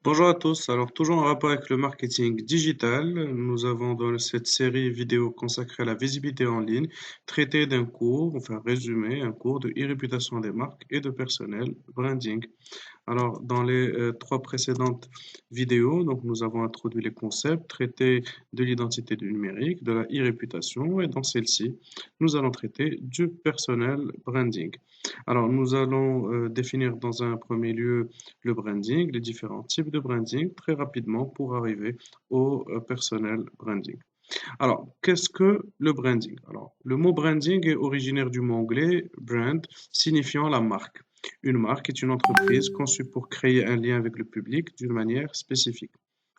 Bonjour à tous. Alors, toujours en rapport avec le marketing digital, nous avons dans cette série vidéo consacrée à la visibilité en ligne, traité d'un cours, enfin résumé, un cours de e-réputation des marques et de personnel branding. Alors, dans les trois précédentes vidéos, donc nous avons introduit les concepts, traité de l'identité du numérique, de la e-réputation, et dans celle-ci, nous allons traiter du personnel branding. Alors, nous allons définir dans un premier lieu le branding, les différents types de branding, très rapidement pour arriver au personnel branding. Alors, qu'est-ce que le branding? Alors, le mot branding est originaire du mot anglais brand, signifiant la marque. Une marque est une entreprise conçue pour créer un lien avec le public d'une manière spécifique.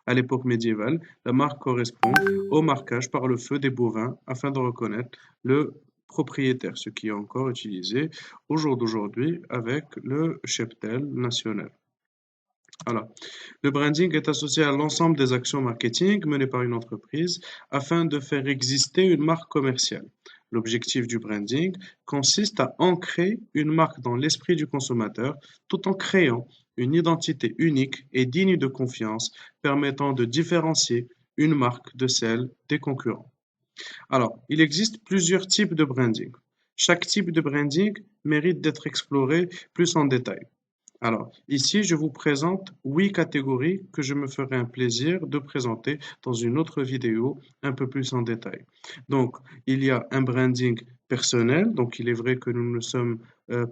À l'époque médiévale, la marque correspond au marquage par le feu des bovins afin de reconnaître le propriétaire, ce qui est encore utilisé au jour d'aujourd'hui avec le cheptel national. Alors, le branding est associé à l'ensemble des actions marketing menées par une entreprise afin de faire exister une marque commerciale. L'objectif du branding consiste à ancrer une marque dans l'esprit du consommateur tout en créant une identité unique et digne de confiance permettant de différencier une marque de celle des concurrents. Alors, il existe plusieurs types de branding. Chaque type de branding mérite d'être exploré plus en détail. Alors, ici, je vous présente 8 catégories que je me ferai un plaisir de présenter dans une autre vidéo un peu plus en détail. Donc, il y a un branding personnel. Donc, il est vrai que nous ne sommes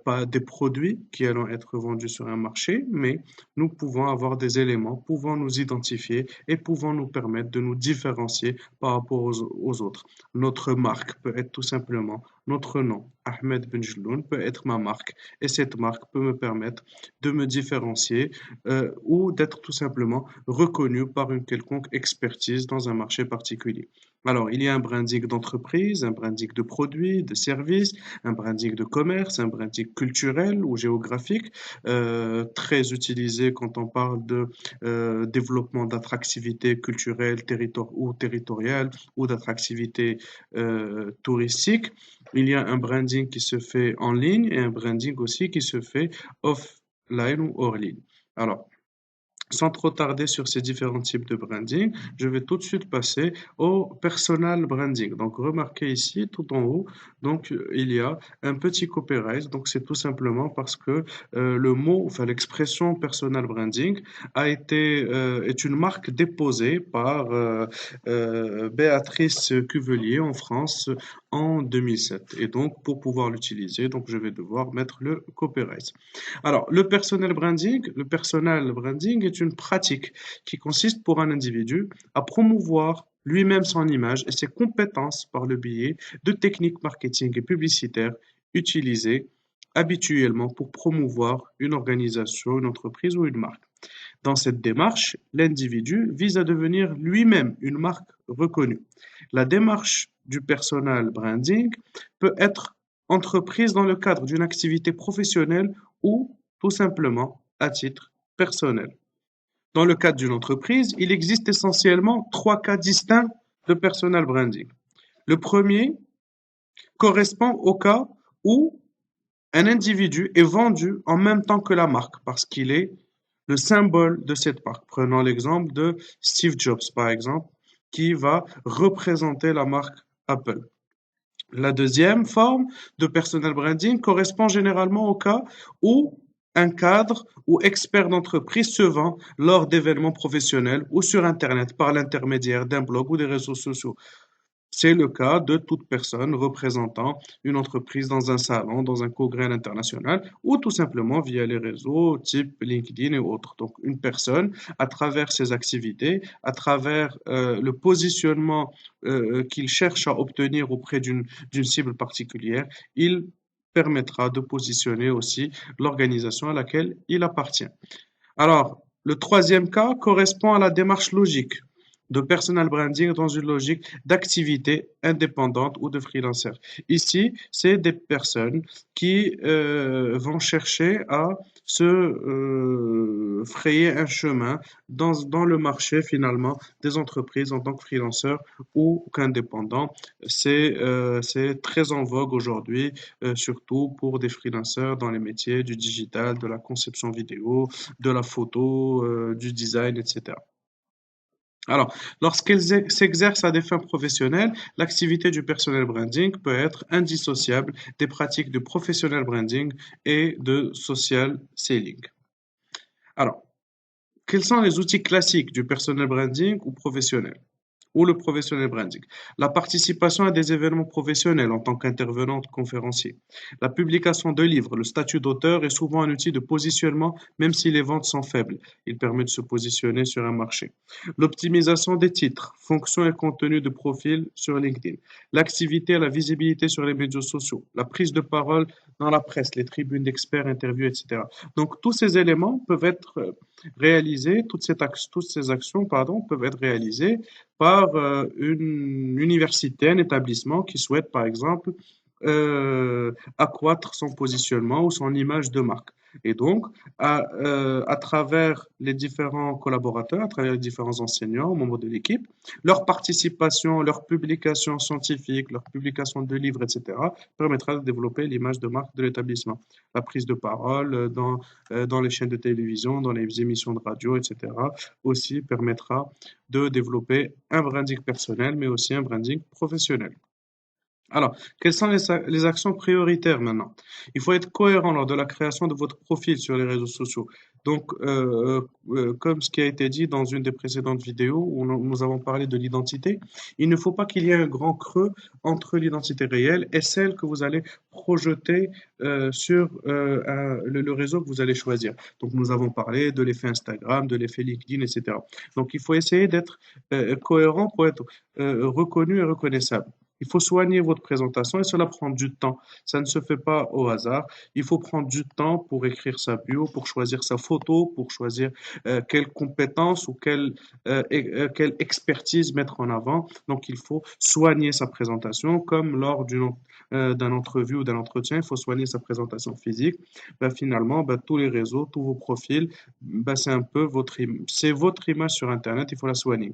pas des produits qui allons être vendus sur un marché, mais nous pouvons avoir des éléments pouvant nous identifier et pouvant nous permettre de nous différencier par rapport aux autres. Notre marque peut être tout simplement notre nom. Ahmed Benjeloun peut être ma marque et cette marque peut me permettre de me différencier ou d'être tout simplement reconnu par une quelconque expertise dans un marché particulier. Alors, il y a un branding d'entreprise, un branding de produits, de services, un branding de commerce, un branding culturel ou géographique, très utilisé quand on parle de développement d'attractivité culturelle ou territoriale ou d'attractivité touristique. Il y a un branding qui se fait en ligne et un branding aussi qui se fait offline ou hors ligne. Alors, sans trop tarder sur ces différents types de branding, je vais tout de suite passer au personal branding. Donc, remarquez ici, tout en haut, donc il y a un petit copyright. Donc, c'est tout simplement parce que le mot, enfin l'expression personal branding est une marque déposée par Béatrice Cuvelier en France en 2007. Et donc, pour pouvoir l'utiliser, donc je vais devoir mettre le copyright. Alors, le personal branding est une pratique qui consiste pour un individu à promouvoir lui-même son image et ses compétences par le biais de techniques marketing et publicitaires utilisées habituellement pour promouvoir une organisation, une entreprise ou une marque. Dans cette démarche, l'individu vise à devenir lui-même une marque reconnue. La démarche du personal branding peut être entreprise dans le cadre d'une activité professionnelle ou tout simplement à titre personnel. Dans le cadre d'une entreprise, il existe essentiellement trois cas distincts de personal branding. Le premier correspond au cas où un individu est vendu en même temps que la marque parce qu'il est le symbole de cette marque. Prenons l'exemple de Steve Jobs, par exemple, qui va représenter la marque Apple. La deuxième forme de personal branding correspond généralement au cas où un cadre ou expert d'entreprise se vend lors d'événements professionnels ou sur Internet par l'intermédiaire d'un blog ou des réseaux sociaux. C'est le cas de toute personne représentant une entreprise dans un salon, dans un congrès international ou tout simplement via les réseaux type LinkedIn et autres. Donc une personne, à travers ses activités, à travers le positionnement qu'il cherche à obtenir auprès d'une cible particulière, il permettra de positionner aussi l'organisation à laquelle il appartient. Alors, le troisième cas correspond à la démarche logique. de personal branding dans une logique d'activité indépendante ou de freelancer. Ici, c'est des personnes qui vont chercher à se frayer un chemin dans le marché finalement des entreprises en tant que freelancer ou qu'indépendant. C'est très en vogue aujourd'hui, surtout pour des freelancers dans les métiers du digital, de la conception vidéo, de la photo, du design, etc. Alors, lorsqu'elles s'exercent à des fins professionnelles, l'activité du personnel branding peut être indissociable des pratiques de professional branding et de social selling. Alors, quels sont les outils classiques du personnel branding ou professionnel? Ou le professionnel branding. La participation à des événements professionnels en tant qu'intervenant conférencier. La publication de livres, le statut d'auteur est souvent un outil de positionnement même si les ventes sont faibles. Il permet de se positionner sur un marché. L'optimisation des titres, fonctions et contenus de profil sur LinkedIn. L'activité et la visibilité sur les médias sociaux. La prise de parole dans la presse, les tribunes d'experts, interviews, etc. Donc tous ces éléments peuvent être réalisés, toutes ces actions pardon, peuvent être réalisées par une université, un établissement qui souhaite, par exemple, accroître son positionnement ou son image de marque. Et donc, à travers les différents collaborateurs, à travers les différents enseignants, membres de l'équipe, leur participation, leur publication scientifique, leur publication de livres, etc., permettra de développer l'image de marque de l'établissement. La prise de parole dans les chaînes de télévision, dans les émissions de radio, etc., aussi permettra de développer un branding personnel, mais aussi un branding professionnel. Alors, quelles sont les actions prioritaires maintenant? Il faut être cohérent lors de la création de votre profil sur les réseaux sociaux. Donc, comme ce qui a été dit dans une des précédentes vidéos où nous avons parlé de l'identité, il ne faut pas qu'il y ait un grand creux entre l'identité réelle et celle que vous allez projeter sur le réseau que vous allez choisir. Donc, nous avons parlé de l'effet Instagram, de l'effet LinkedIn, etc. Donc, il faut essayer d'être cohérent pour être reconnu et reconnaissable. Il faut soigner votre présentation et cela prend du temps. Ça ne se fait pas au hasard. Il faut prendre du temps pour écrire sa bio, pour choisir sa photo, pour choisir quelles compétences ou quelle expertise mettre en avant. Donc, il faut soigner sa présentation comme lors d'un entrevue ou d'un entretien, il faut soigner sa présentation physique. Ben, finalement, ben, tous les réseaux, tous vos profils, ben, c'est un peu c'est votre image sur Internet, il faut la soigner.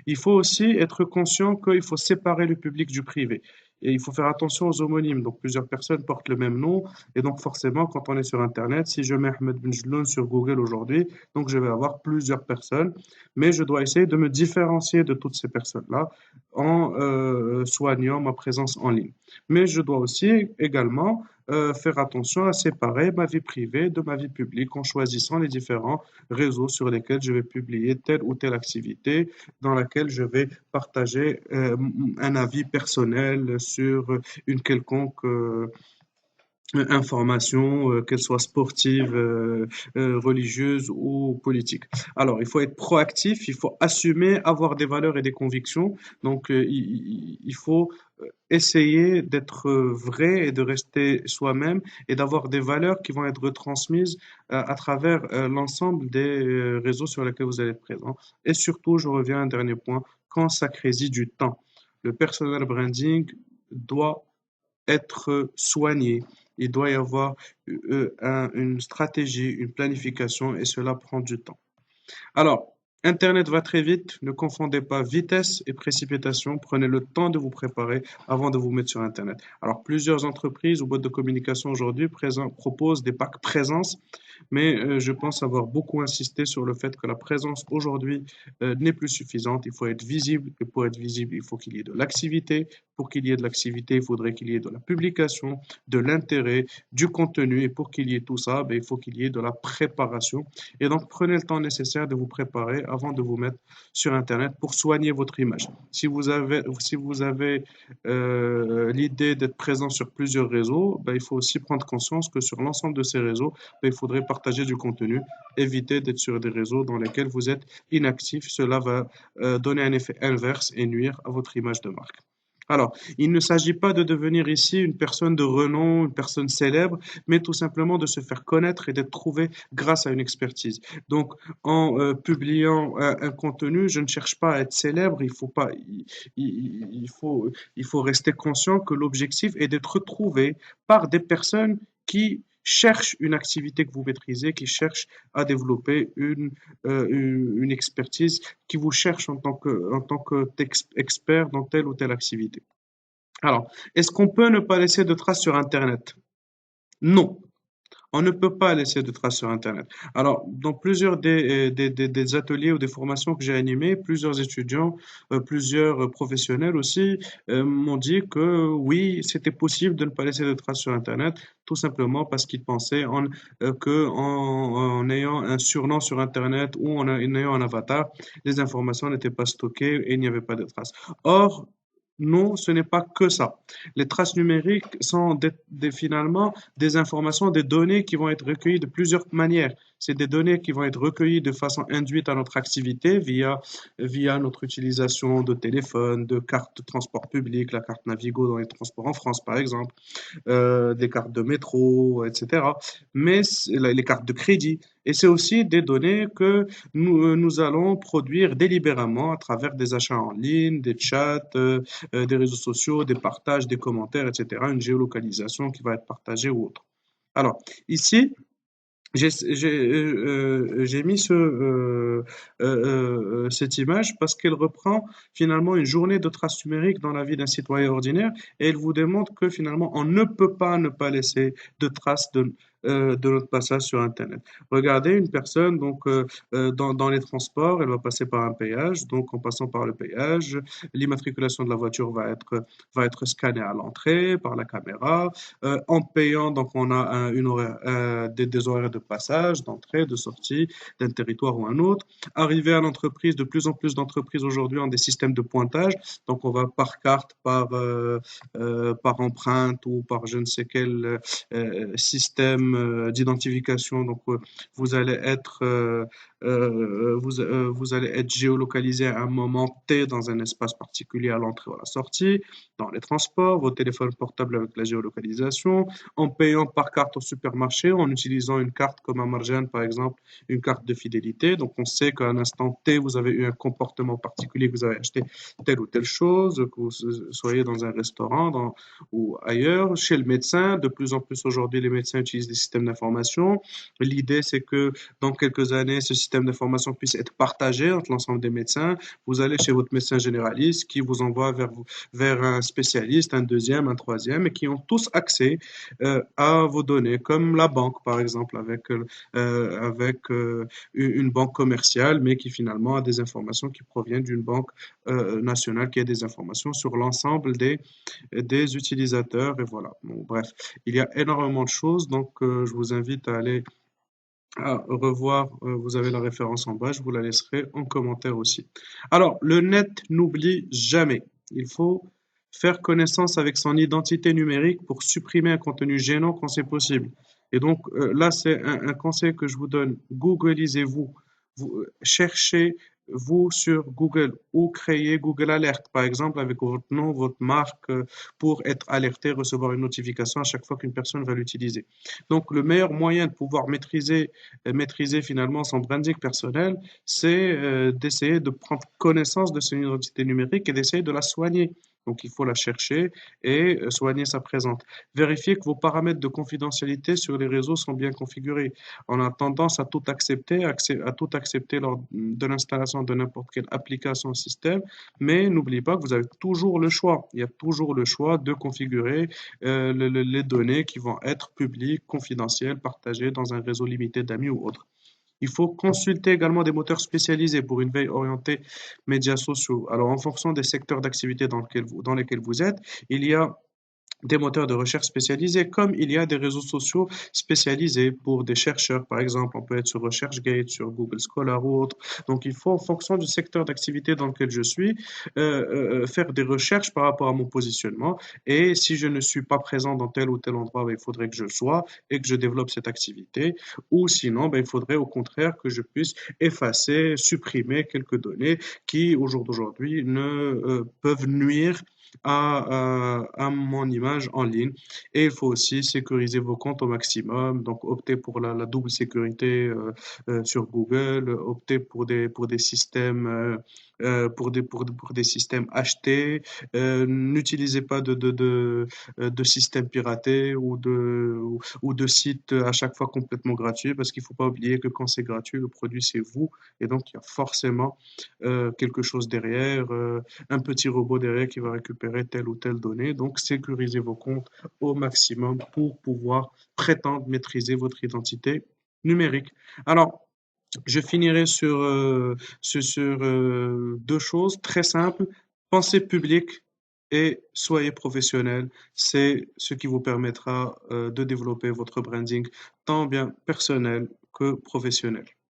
Il faut aussi être conscient qu'il faut séparer le public du privé. Et il faut faire attention aux homonymes. Donc, plusieurs personnes portent le même nom. Et donc, forcément, quand on est sur Internet, si je mets Ahmed Benjelloun sur Google aujourd'hui, donc je vais avoir plusieurs personnes. Mais je dois essayer de me différencier de toutes ces personnes-là en soignant ma présence en ligne. Mais je dois aussi également faire attention à séparer ma vie privée de ma vie publique en choisissant les différents réseaux sur lesquels je vais publier telle ou telle activité dans laquelle je vais partager un avis personnel sur une quelconque information, qu'elle soit sportive, religieuse ou politique. Alors, il faut être proactif, il faut assumer, avoir des valeurs et des convictions. Donc, il faut essayer d'être vrai et de rester soi-même et d'avoir des valeurs qui vont être retransmises à travers l'ensemble des réseaux sur lesquels vous allez être présent. Et surtout, je reviens à un dernier point, consacrez-y du temps. Le personal branding doit être soigné. Il doit y avoir une stratégie, une planification et cela prend du temps. Alors, Internet va très vite, ne confondez pas vitesse et précipitation, prenez le temps de vous préparer avant de vous mettre sur Internet. Alors, plusieurs entreprises ou boîtes de communication aujourd'hui proposent des packs présence, mais je pense avoir beaucoup insisté sur le fait que la présence aujourd'hui n'est plus suffisante, il faut être visible, et pour être visible, il faut qu'il y ait de l'activité, pour qu'il y ait de l'activité, il faudrait qu'il y ait de la publication, de l'intérêt, du contenu, et pour qu'il y ait tout ça, ben, il faut qu'il y ait de la préparation. Et donc, prenez le temps nécessaire de vous préparer avant de vous mettre sur Internet pour soigner votre image. Si vous avez l'idée d'être présent sur plusieurs réseaux, ben, il faut aussi prendre conscience que sur l'ensemble de ces réseaux, ben, il faudrait partager du contenu, éviter d'être sur des réseaux dans lesquels vous êtes inactif. Cela va donner un effet inverse et nuire à votre image de marque. Alors, il ne s'agit pas de devenir ici une personne de renom, une personne célèbre, mais tout simplement de se faire connaître et d'être trouvé grâce à une expertise. Donc, en publiant un contenu, je ne cherche pas à être célèbre. Il faut pas, il faut rester conscient que l'objectif est d'être trouvé par des personnes qui cherchent une activité que vous maîtrisez, qui cherchent à développer une expertise, qui vous cherche en tant que expert dans telle ou telle activité. Alors, est-ce qu'on peut ne pas laisser de traces sur Internet? Non, on ne peut pas laisser de traces sur Internet. Alors, dans plusieurs des ateliers ou des formations que j'ai animées, plusieurs étudiants, plusieurs professionnels aussi m'ont dit que oui, c'était possible de ne pas laisser de traces sur Internet, tout simplement parce qu'ils pensaient en ayant un surnom sur Internet ou en ayant un avatar, les informations n'étaient pas stockées et il n'y avait pas de traces. Or, non, ce n'est pas que ça. Les traces numériques sont finalement des informations, des données qui vont être recueillies de plusieurs manières. C'est des données qui vont être recueillies de façon induite à notre activité via notre utilisation de téléphone, de cartes de transport public, la carte Navigo dans les transports en France, par exemple, des cartes de métro, etc. Mais les cartes de crédit. Et c'est aussi des données que nous allons produire délibérément à travers des achats en ligne, des chats, des réseaux sociaux, des partages, des commentaires, etc. Une géolocalisation qui va être partagée ou autre. Alors, ici, j'ai mis cette image parce qu'elle reprend finalement une journée de traces numériques dans la vie d'un citoyen ordinaire et elle vous démontre que finalement on ne peut pas ne pas laisser de traces de notre passage sur Internet. Regardez une personne donc dans les transports, elle va passer par un péage, donc en passant par le péage, l'immatriculation de la voiture va être scannée à l'entrée par la caméra. En payant, donc on a des horaires de passage, d'entrée, de sortie d'un territoire ou un autre. Arrivé à l'entreprise, de plus en plus d'entreprises aujourd'hui ont des systèmes de pointage. Donc on va par carte, par empreinte ou par je ne sais quel système d'identification. Donc vous allez être vous allez être géolocalisé à un moment T dans un espace particulier à l'entrée ou à la sortie, dans les transports, vos téléphones portables avec la géolocalisation, en payant par carte au supermarché, en utilisant une carte comme Amarjan par exemple, une carte de fidélité. Donc on sait qu'à un instant T, vous avez eu un comportement particulier, que vous avez acheté telle ou telle chose, que vous soyez dans un restaurant ou ailleurs, chez le médecin. De plus en plus aujourd'hui, les médecins utilisent des systèmes d'information. L'idée, c'est que dans quelques années, ce système d'information puisse être partagé entre l'ensemble des médecins. Vous allez chez votre médecin généraliste qui vous envoie vers un spécialiste, un deuxième, un troisième, et qui ont tous accès à vos données, comme la banque, par exemple, avec une banque commerciale, mais qui finalement a des informations qui proviennent d'une banque nationale qui a des informations sur l'ensemble des utilisateurs. Et voilà. Bon, bref, il y a énormément de choses, donc je vous invite à aller à revoir, vous avez la référence en bas, je vous la laisserai en commentaire aussi. Alors, le net n'oublie jamais. Il faut faire connaissance avec son identité numérique pour supprimer un contenu gênant quand c'est possible. Et donc, là, c'est un conseil que je vous donne. Googleisez-vous. Cherchez vous sur Google ou créez Google Alert, par exemple, avec votre nom, votre marque, pour être alerté, recevoir une notification à chaque fois qu'une personne va l'utiliser. Donc, le meilleur moyen de pouvoir maîtriser finalement son branding personnel, c'est d'essayer de prendre connaissance de son identité numérique et d'essayer de la soigner. Donc, il faut la chercher et soigner sa présence. Vérifiez que vos paramètres de confidentialité sur les réseaux sont bien configurés. On a tendance à tout accepter lors de l'installation de n'importe quelle application système, mais n'oubliez pas que vous avez toujours le choix. Il y a toujours le choix de configurer les données qui vont être publiques, confidentielles, partagées dans un réseau limité d'amis ou autre. Il faut consulter également des moteurs spécialisés pour une veille orientée médias sociaux. Alors, en fonction des secteurs d'activité dans lesquels vous êtes, il y a des moteurs de recherche spécialisés, comme il y a des réseaux sociaux spécialisés pour des chercheurs, par exemple, on peut être sur ResearchGate, sur Google Scholar ou autre. Donc, il faut, en fonction du secteur d'activité dans lequel je suis, faire des recherches par rapport à mon positionnement. Et si je ne suis pas présent dans tel ou tel endroit, ben, il faudrait que je le sois et que je développe cette activité. Ou sinon, ben, il faudrait au contraire que je puisse effacer, supprimer quelques données qui, au jour d'aujourd'hui, ne peuvent nuire à mon image en ligne. Et il faut aussi sécuriser vos comptes au maximum. Donc, optez pour la double sécurité sur Google, optez pour des systèmes, pour des systèmes achetés. N'utilisez pas de systèmes piratés ou de sites à chaque fois complètement gratuits parce qu'il ne faut pas oublier que quand c'est gratuit, le produit c'est vous. Et donc, il y a forcément quelque chose derrière, un petit robot derrière qui va récupérer telle ou telle donnée. Donc, sécurisez vos comptes au maximum pour pouvoir prétendre maîtriser votre identité numérique. Alors, je finirai sur deux choses très simples. Pensez public et soyez professionnel. C'est ce qui vous permettra de développer votre branding tant bien personnel que professionnel.